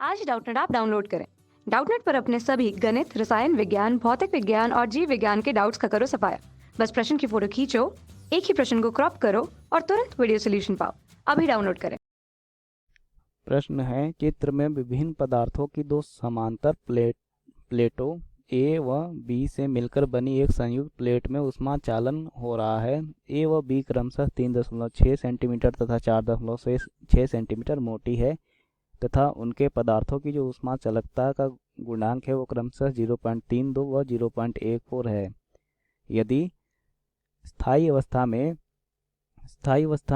आज Doubtnut app download करें। Doubtnut पर अपने सभी गणित, रसायन विज्ञान, भौतिक विज्ञान और जीव विज्ञान के डाउट्स का करो सफाया। बस प्रश्न की फोटो खींचो, एक ही प्रश्न को क्रॉप करो और तुरंत वीडियो सोल्यूशन पाओ। अभी डाउनलोड करें। प्रश्न है, चित्र में विभिन्न पदार्थों की दो समांतर प्लेटों ए व बी से मिलकर बनी एक संयुक्त प्लेट में ऊष्मा चालन हो रहा है। ए व बी क्रमशः 3.6 सेंटीमीटर तथा 4.6 सेंटीमीटर मोटी है तथा उनके पदार्थों की जो ऊष्मा चालकता का गुणांक है वो क्रमशः 0.32 व 0.14 है। यदि स्थायी अवस्था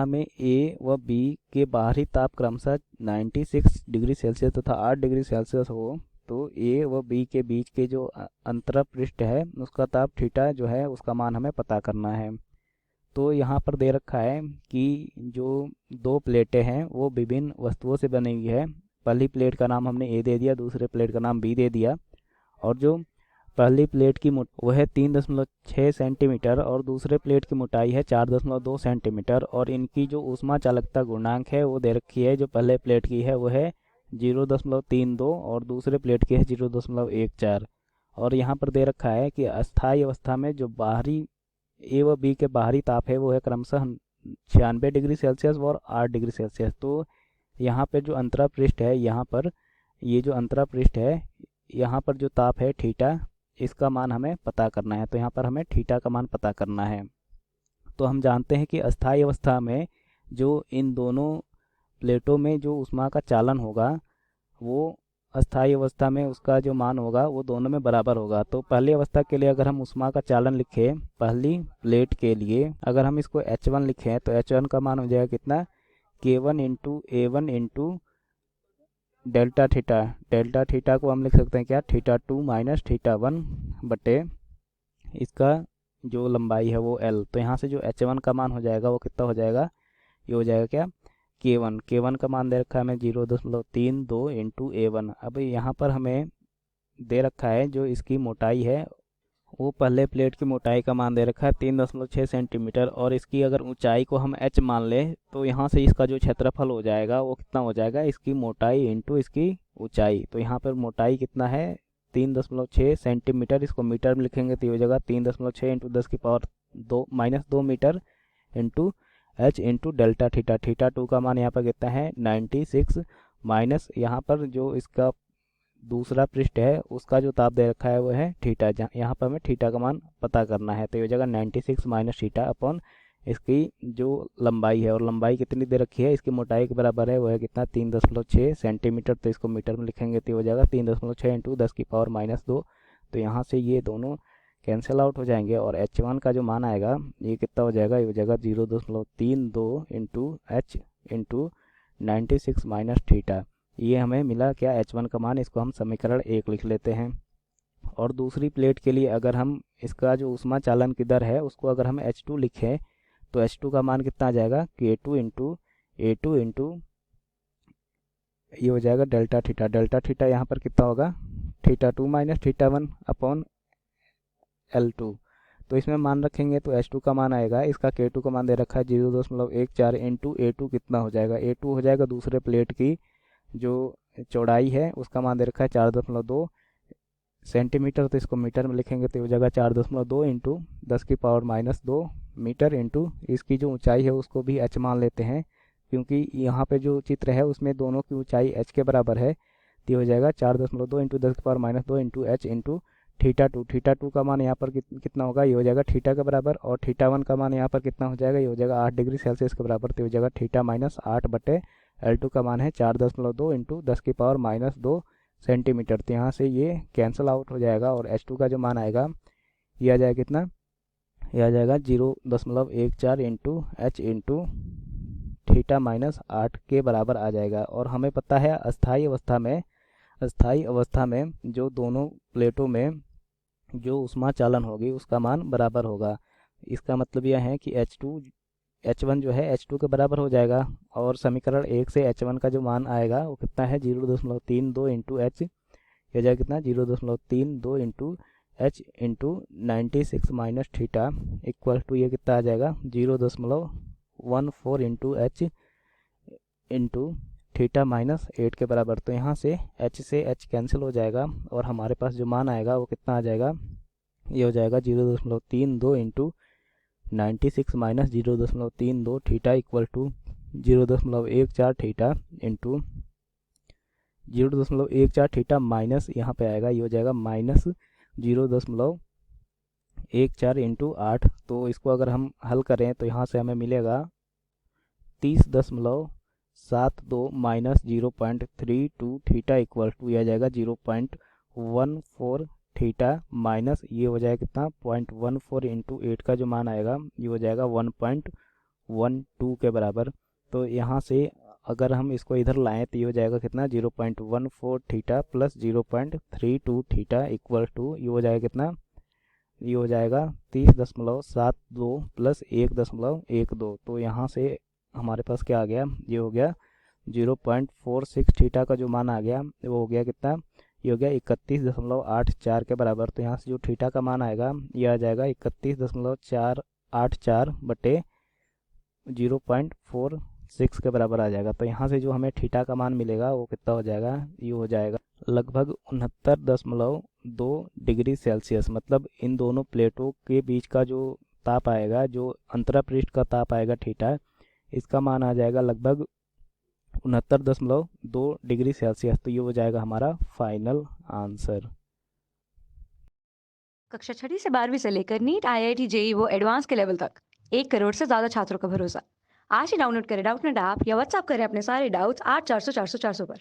में ए व बी के बाहरी ताप क्रमशः 96 डिग्री सेल्सियस तथा 8 डिग्री सेल्सियस हो तो ए व बी के बीच के जो अंतरपृष्ठ है उसका ताप थीटा जो है उसका मान हमें पता करना है। तो यहाँ पर दे रखा है कि जो दो प्लेटें हैं वो विभिन्न वस्तुओं से बनी हुई है। पहली प्लेट का नाम हमने ए दे दिया, दूसरे प्लेट का नाम बी दे दिया और जो पहली प्लेट की वो है 3.6 सेंटीमीटर और दूसरे प्लेट की मोटाई है 4.2 सेंटीमीटर और इनकी जो ऊष्मा चालकता गुणांक है वो दे रखी है। जो पहले प्लेट की है वो है 0.32 और दूसरे प्लेट की है 0.14 और यहाँ पर दे रखा है कि अस्थायी अवस्था में जो बाहरी ए व बी के बाहरी ताप है वो है क्रमशः 96 डिग्री सेल्सियस और 8 डिग्री सेल्सियस। तो यहाँ पर जो अंतरा पृष्ठ है, यहाँ पर ये जो अंतरा पृष्ठ है यहाँ पर जो ताप है थीटा, इसका मान हमें पता करना है। तो यहाँ पर हमें थीटा का मान पता करना है। तो हम जानते हैं कि अस्थायी अवस्था में जो इन दोनों प्लेटों में जो ऊष्मा का चालन होगा वो अस्थायी अवस्था में उसका जो मान होगा वो दोनों में बराबर होगा। तो पहली अवस्था के लिए अगर हम ऊष्मा का चालन लिखें पहली प्लेट के लिए, अगर हम इसको H1 लिखें तो H1 का मान हो जाएगा कितना, K1 into A1 into delta theta को हम लिख सकते हैं क्या, θ2 माइनस θ1 बटे इसका जो लंबाई है वो L। तो यहाँ से जो H1 का मान हो जाएगा वो कितना हो जाएगा, ये हो जाएगा क्या, K1 का मान दे रखा है हमें 0.32 इंटू A1। अब यहाँ पर हमें दे रखा है जो इसकी मोटाई है वो पहले प्लेट की मोटाई का मान दे रखा है 3.6 सेंटीमीटर और इसकी अगर ऊंचाई को हम h मान लें तो यहाँ से इसका जो क्षेत्रफल हो जाएगा वो कितना हो जाएगा, इसकी मोटाई इंटू इसकी ऊंचाई। तो यहाँ पर मोटाई कितना है 3.6 सेंटीमीटर, इसको मीटर में लिखेंगे तो ये हो जाएगा 3.6 इंटू 10 की power 2 metre into h into delta θ2 का मान यहाँ पर कितना है 96 माइनस यहाँ पर जो इसका दूसरा पृष्ठ है उसका जो ताप दे रखा है वो है थीटा। यहाँ पर हमें थीटा का मान पता करना है। तो ये हो जाएगा 96 माइनस थीटा अपॉन इसकी जो लंबाई है, और लंबाई कितनी दे रखी है, इसकी मोटाई के बराबर है वो है कितना 3.6 सेंटीमीटर। तो इसको मीटर में लिखेंगे तो हो जाएगा 3.6 इंटू 10 की पावर -2। तो यहाँ से ये दोनों कैंसिल आउट हो जाएंगे और H1 का जो मान आएगा ये कितना हो जाएगा, ये हो जाएगा 0.32 into H into 96 minus theta. ये हमें मिला क्या, H1 का मान। इसको हम समीकरण 1 लिख लेते हैं। और दूसरी प्लेट के लिए अगर हम इसका जो ऊष्मा चालन की दर है उसको अगर हम H2 लिखें तो H2 का मान कितना आ जाएगा, K2 इंटू A2 इंटू ये हो जाएगा डेल्टा थीटा यहाँ पर कितना होगा θ2 माइनस θ1 अपॉन L2। तो इसमें मान रखेंगे तो H2 का मान आएगा, इसका K2 का मान दे रखा है 0.14 इंटू A2 कितना हो जाएगा, A2 हो जाएगा दूसरे प्लेट की जो चौड़ाई है उसका मान दे रखा है 4.2 सेंटीमीटर। तो इसको मीटर में लिखेंगे तो हो जाएगा 4.2 इंटू 10 की पावर -2 मीटर इंटू इसकी जो ऊंचाई है उसको भी h मान लेते हैं क्योंकि यहाँ पे जो चित्र है उसमें दोनों की ऊंचाई h के बराबर है। तो हो जाएगा 4.2 इंटू 10 की पावर -2 इंटू h इंटू θ2 का मान यहाँ पर कितना होगा, ये हो जाएगा थीटा के बराबर। और θ1 का मान यहाँ पर कितना हो जाएगा, ये हो जाएगा 8 डिग्री सेल्सियस के बराबर। तो हो जाएगा थीटा -8 बटे L2 का मान है 4.2 इंटू 10 की पावर -2 सेंटीमीटर। तो यहाँ से ये कैंसिल आउट हो जाएगा और H2 का जो मान आएगा ये आ जाएगा कितना, ये आ जाएगा 0.14 इंटू H इंटू थीटा -8 के बराबर आ जाएगा। और हमें पता है अस्थायी अवस्था में जो दोनों प्लेटों में जो ऊष्मा चालन होगी उसका मान बराबर होगा। इसका मतलब यह है कि H1 जो है H2 के बराबर हो जाएगा। और समीकरण 1 से H1 का जो मान आएगा वो कितना है 0.32 इंटू H, ये जाएगा कितना 0.32 into H into 96 minus theta equal to ये कितना आ जाएगा 0.14 into H into theta minus 8 के बराबर। तो यहाँ से h से h कैंसिल हो जाएगा और हमारे पास जो मान आएगा वो कितना आ जाएगा, ये हो जाएगा 0.32 into 96 minus 0.32 theta equal to 0.14 theta into 0.14 theta minus यहाँ पे आएगा, ये हो जाएगा माइनस 0.14 इंटू 8। तो इसको अगर हम हल करें तो यहाँ से हमें मिलेगा 30.72 माइनस 0.32 थीटा इक्वल टू यह आ जाएगा 0.14 थीटा माइनस ये हो जाएगा कितना 0.14 इंटू 8 का जो मान आएगा ये हो जाएगा 1.12 के बराबर। तो यहाँ से अगर हम इसको इधर लाएं तो ये हो जाएगा कितना 0.14 theta plus 0.32 theta equal to ये हो जाएगा कितना, ये हो जाएगा 30.72 प्लस 1.12। तो यहाँ से हमारे पास क्या आ गया, ये हो गया 0.46 थीटा का जो मान आ गया वो हो गया कितना, ये हो गया 31.84 के बराबर। तो यहाँ से जो थीटा का मान आएगा ये आ जाएगा 31.484 बटे 0.46 के बराबर आ जाएगा। तो यहाँ से जो हमें थीटा का मान मिलेगा वो कितना हो जाएगा, ये हो जाएगा लगभग 69.2 डिग्री सेल्सियस। मतलब इन दोनों प्लेटों के बीच का जो ताप आएगा, जो अंतरापृष्ठ का ताप आएगा थीटा, इसका मान आ जाएगा लगभग 69.2 डिग्री सेल्सियस। तो ये हो जाएगा हमारा फाइनल आंसर। कक्षा 6वीं से 12वीं से लेकर नीट, IIT, JEE वो एडवांस के लेवल तक 1 करोड़ से ज़्यादा छात्रों का भरोसा। आज ही डाउनलोड करें डाउटनेट ऐप या व्हाट्सएप करें अपने सारे डाउट्स 8400 400 400 पर।